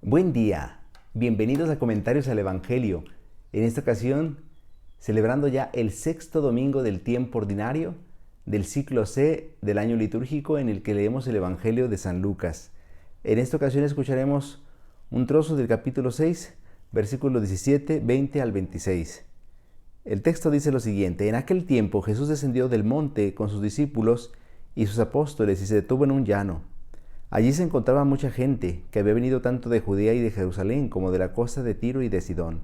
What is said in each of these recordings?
Buen día, bienvenidos a Comentarios al Evangelio. En esta ocasión, celebrando ya el sexto domingo del tiempo ordinario del ciclo C del año litúrgico en el que leemos el Evangelio de San Lucas. En esta ocasión escucharemos un trozo del capítulo 6, versículos 17, 20 al 26. El texto dice lo siguiente: En aquel tiempo Jesús descendió del monte con sus discípulos y sus apóstoles y se detuvo en un llano. Allí se encontraba mucha gente que había venido tanto de Judea y de Jerusalén como de la costa de Tiro y de Sidón.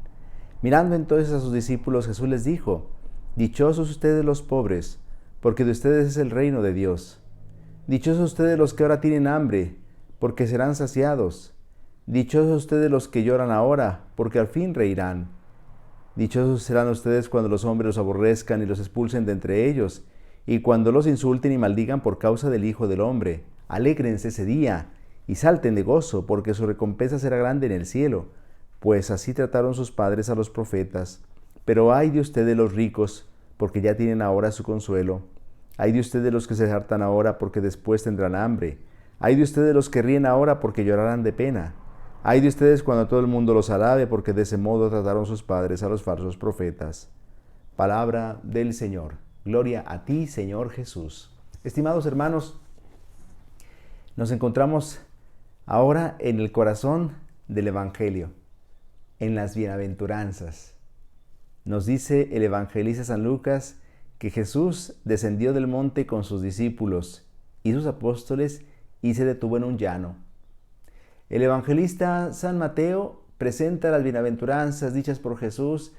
Mirando entonces a sus discípulos, Jesús les dijo: Dichosos ustedes los pobres, porque de ustedes es el reino de Dios. Dichosos ustedes los que ahora tienen hambre, porque serán saciados. Dichosos ustedes los que lloran ahora, porque al fin reirán. Dichosos serán ustedes cuando los hombres los aborrezcan y los expulsen de entre ellos, y cuando los insulten y maldigan por causa del Hijo del Hombre. Alégrense ese día y salten de gozo, porque su recompensa será grande en el cielo, pues así trataron sus padres a los profetas. Pero ay de ustedes los ricos, porque ya tienen ahora su consuelo. Ay de ustedes los que se hartan ahora, porque después tendrán hambre. Ay de ustedes los que ríen ahora, porque llorarán de pena. Ay de ustedes cuando todo el mundo los alabe, porque de ese modo trataron sus padres a los falsos profetas. Palabra del Señor. Gloria a ti, Señor Jesús. Estimados hermanos, nos encontramos ahora en el corazón del Evangelio, en las bienaventuranzas. Nos dice el evangelista San Lucas que Jesús descendió del monte con sus discípulos y sus apóstoles y se detuvo en un llano. El evangelista San Mateo presenta las bienaventuranzas dichas por Jesús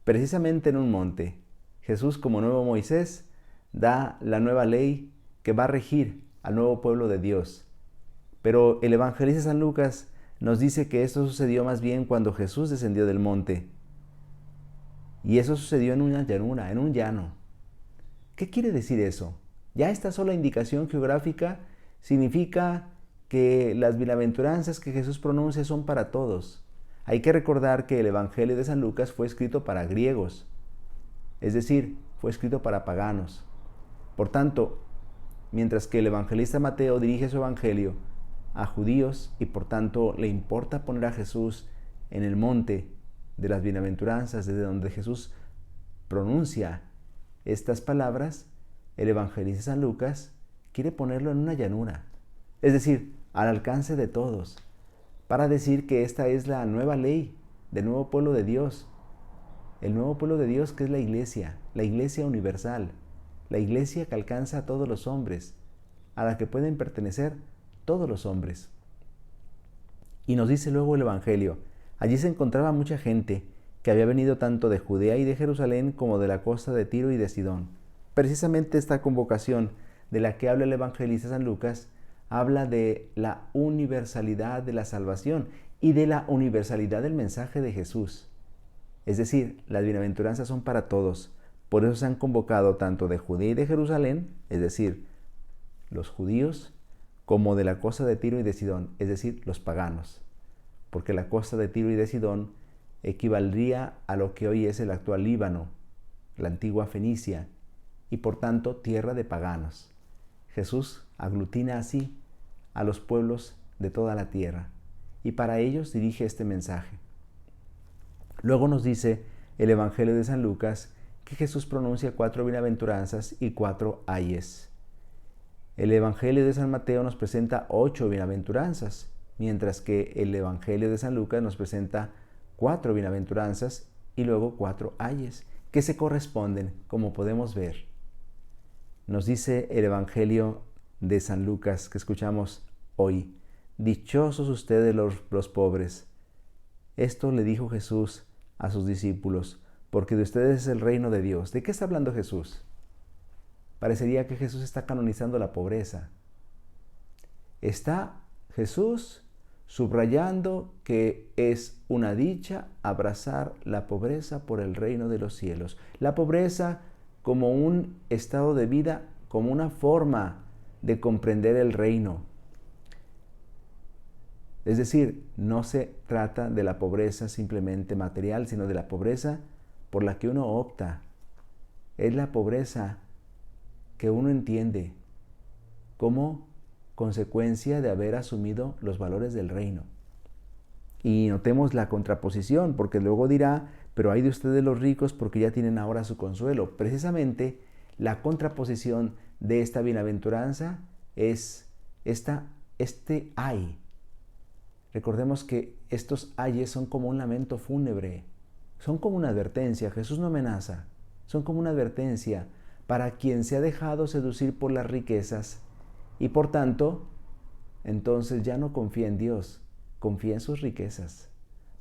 precisamente en un monte. Jesús, como nuevo Moisés, da la nueva ley que va a regir al nuevo pueblo de Dios. Pero el evangelista San Lucas nos dice que esto sucedió más bien cuando Jesús descendió del monte. Y eso sucedió en una llanura, en un llano. ¿Qué quiere decir eso? Ya esta sola indicación geográfica significa que las bienaventuranzas que Jesús pronuncia son para todos. Hay que recordar que el Evangelio de San Lucas fue escrito para griegos, es decir, fue escrito para paganos. Por tanto, mientras que el evangelista Mateo dirige su evangelio a judíos y por tanto le importa poner a Jesús en el monte de las bienaventuranzas, desde donde Jesús pronuncia estas palabras, el evangelista San Lucas quiere ponerlo en una llanura, es decir, al alcance de todos, para decir que esta es la nueva ley del nuevo pueblo de Dios, el nuevo pueblo de Dios que es la iglesia universal, la iglesia que alcanza a todos los hombres, a la que pueden pertenecer todos los hombres. Y nos dice luego el Evangelio: allí se encontraba mucha gente que había venido tanto de Judea y de Jerusalén como de la costa de Tiro y de Sidón. Precisamente esta convocación de la que habla el evangelista San Lucas habla de la universalidad de la salvación y de la universalidad del mensaje de Jesús. Es decir, las bienaventuranzas son para todos. Por eso se han convocado tanto de Judea y de Jerusalén, es decir, los judíos, como de la costa de Tiro y de Sidón, es decir, los paganos. Porque la costa de Tiro y de Sidón equivaldría a lo que hoy es el actual Líbano, la antigua Fenicia, y por tanto tierra de paganos. Jesús aglutina así a los pueblos de toda la tierra y para ellos dirige este mensaje. Luego nos dice el Evangelio de San Lucas que Jesús pronuncia 4 bienaventuranzas y 4 ayes. El Evangelio de San Mateo nos presenta 8 bienaventuranzas, mientras que el Evangelio de San Lucas nos presenta 4 bienaventuranzas y luego 4 ayes, que se corresponden, como podemos ver. Nos dice el Evangelio de San Lucas que escuchamos hoy: Dichosos ustedes los pobres. Esto le dijo Jesús a sus discípulos, porque de ustedes es el reino de Dios. ¿De qué está hablando Jesús? Parecería que Jesús está canonizando la pobreza. Está Jesús subrayando que es una dicha abrazar la pobreza por el reino de los cielos. La pobreza como un estado de vida, como una forma de comprender el reino. Es decir, no se trata de la pobreza simplemente material, sino de la pobreza por la que uno opta. Es la pobreza que uno entiende como consecuencia de haber asumido los valores del reino. Y notemos la contraposición, porque luego dirá, pero hay de ustedes los ricos porque ya tienen ahora su consuelo. Precisamente la contraposición de esta bienaventuranza es este ay. Recordemos que estos ayes son como un lamento fúnebre, son como una advertencia. Jesús no amenaza, son como una advertencia para quien se ha dejado seducir por las riquezas y por tanto, entonces ya no confía en Dios, confía en sus riquezas.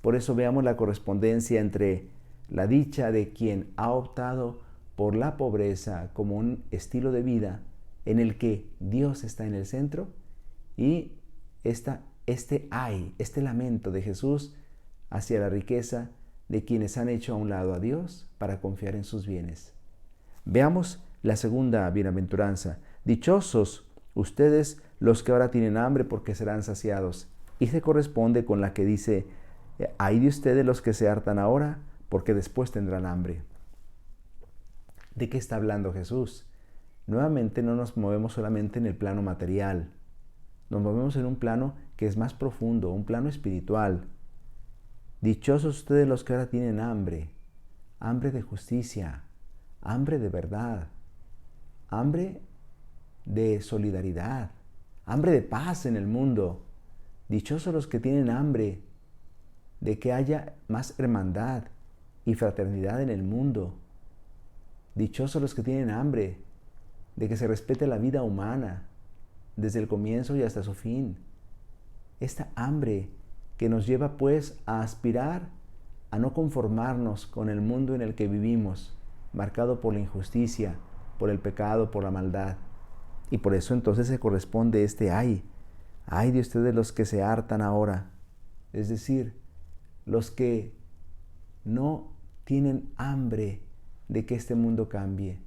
Por eso veamos la correspondencia entre la dicha de quien ha optado por la pobreza como un estilo de vida en el que Dios está en el centro y este lamento de Jesús hacia la riqueza de quienes han hecho a un lado a Dios para confiar en sus bienes. Veamos la segunda bienaventuranza. Dichosos ustedes los que ahora tienen hambre porque serán saciados. Y se corresponde con la que dice, ay de ustedes los que se hartan ahora porque después tendrán hambre. ¿De qué está hablando Jesús? Nuevamente no nos movemos solamente en el plano material, nos movemos en un plano que es más profundo, un plano espiritual. Dichosos ustedes los que ahora tienen hambre, hambre de justicia, hambre de verdad, hambre de solidaridad, hambre de paz en el mundo. Dichosos los que tienen hambre de que haya más hermandad y fraternidad en el mundo. Dichosos los que tienen hambre de que se respete la vida humana desde el comienzo y hasta su fin. Esta hambre que nos lleva pues a aspirar a no conformarnos con el mundo en el que vivimos, marcado por la injusticia, por el pecado, por la maldad. Y por eso entonces se corresponde este ay de ustedes los que se hartan ahora, es decir, los que no tienen hambre de que este mundo cambie,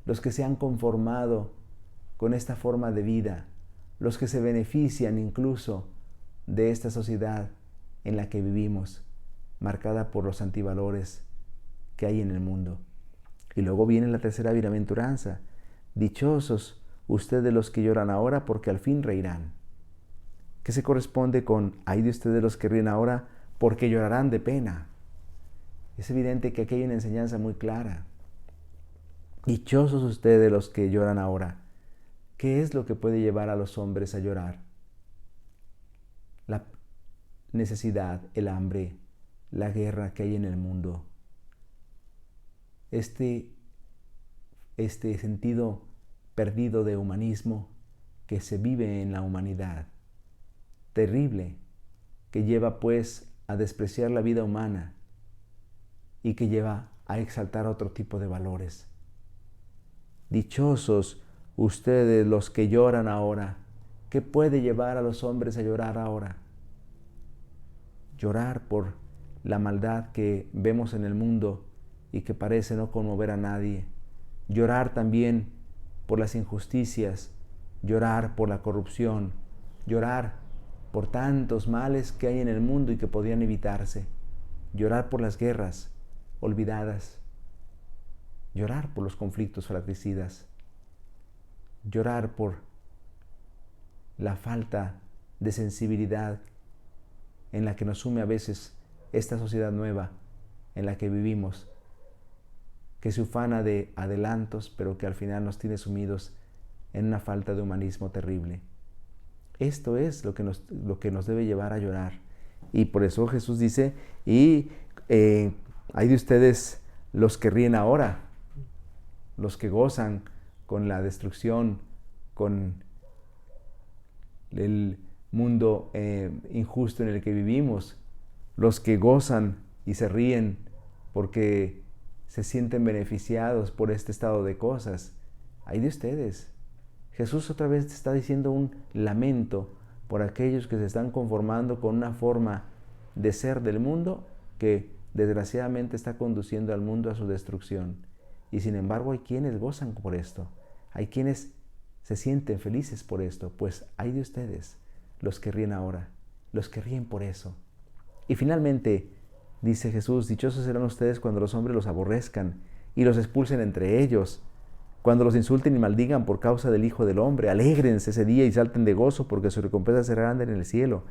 los que se han conformado con esta forma de vida, los que se benefician incluso de esta sociedad en la que vivimos, marcada por los antivalores que hay en el mundo. Y luego viene la tercera bienaventuranza. Dichosos ustedes los que lloran ahora, porque al fin reirán. ¿Qué se corresponde con ay de ustedes los que ríen ahora, porque llorarán de pena? Es evidente que aquí hay una enseñanza muy clara. Dichosos ustedes los que lloran ahora. ¿Qué es lo que puede llevar a los hombres a llorar? La necesidad, el hambre, la guerra que hay en el mundo. Este sentido perdido de humanismo que se vive en la humanidad. Terrible, que lleva pues a despreciar la vida humana y que lleva a exaltar otro tipo de valores. Dichosos ustedes los que lloran ahora. ¿Qué puede llevar a los hombres a llorar ahora? Llorar por la maldad que vemos en el mundo y que parece no conmover a nadie. Llorar también por las injusticias, llorar por la corrupción, llorar por tantos males que hay en el mundo y que podrían evitarse. Llorar por las guerras olvidadas, llorar por los conflictos fratricidas, llorar por la falta de sensibilidad en la que nos sume a veces esta sociedad nueva en la que vivimos, que se ufana de adelantos, pero que al final nos tiene sumidos en una falta de humanismo terrible. Esto es lo que nos debe llevar a llorar. Y por eso Jesús dice, hay de ustedes los que ríen ahora, los que gozan con la destrucción, con el mundo injusto en el que vivimos, los que gozan y se ríen porque se sienten beneficiados por este estado de cosas. Hay de ustedes. Jesús otra vez está diciendo un lamento por aquellos que se están conformando con una forma de ser del mundo que desgraciadamente está conduciendo al mundo a su destrucción. Y sin embargo hay quienes gozan por esto, hay quienes se sienten felices por esto. Pues hay de ustedes los que ríen ahora, los que ríen por eso. Y finalmente dice Jesús, dichosos serán ustedes cuando los hombres los aborrezcan y los expulsen entre ellos, cuando los insulten y maldigan por causa del Hijo del Hombre. Alégrense ese día y salten de gozo, porque su recompensa será grande en el cielo,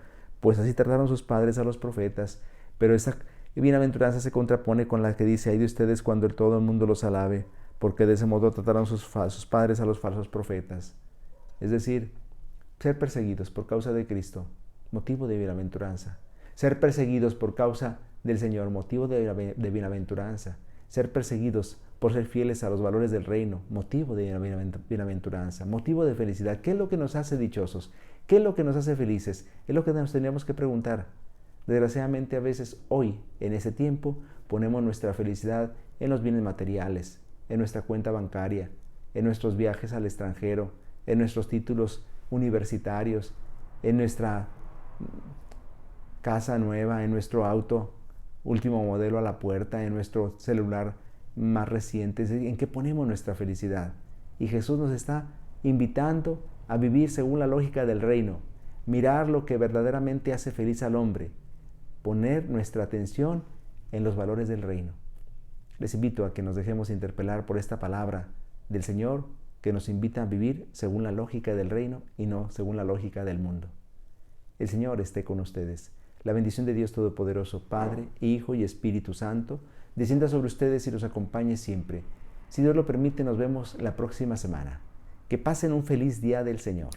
pues así trataron sus padres a los profetas. Pero esa bienaventuranza se contrapone con la que dice: ay de ustedes cuando todo el mundo los alabe, porque de ese modo trataron sus padres a los falsos profetas. Es decir, ser perseguidos por causa de Cristo, motivo de bienaventuranza. Ser perseguidos por causa del Señor, motivo de bienaventuranza. Ser perseguidos por ser fieles a los valores del reino, motivo de bienaventuranza, motivo de felicidad. ¿Qué es lo que nos hace dichosos? ¿Qué es lo que nos hace felices? Es lo que nos tendríamos que preguntar. Desgraciadamente, a veces hoy, en ese tiempo, ponemos nuestra felicidad en los bienes materiales, en nuestra cuenta bancaria, en nuestros viajes al extranjero, en nuestros títulos universitarios, en nuestra casa nueva, en nuestro auto último modelo a la puerta, en nuestro celular más reciente. ¿En qué ponemos nuestra felicidad? Y Jesús nos está invitando a vivir según la lógica del reino, mirar lo que verdaderamente hace feliz al hombre, poner nuestra atención en los valores del reino. Les invito a que nos dejemos interpelar por esta palabra del Señor, que nos invita a vivir según la lógica del reino y no según la lógica del mundo. El Señor esté con ustedes. La bendición de Dios Todopoderoso, Padre, Hijo y Espíritu Santo, descienda sobre ustedes y los acompañe siempre. Si Dios lo permite, nos vemos la próxima semana. Que pasen un feliz día del Señor.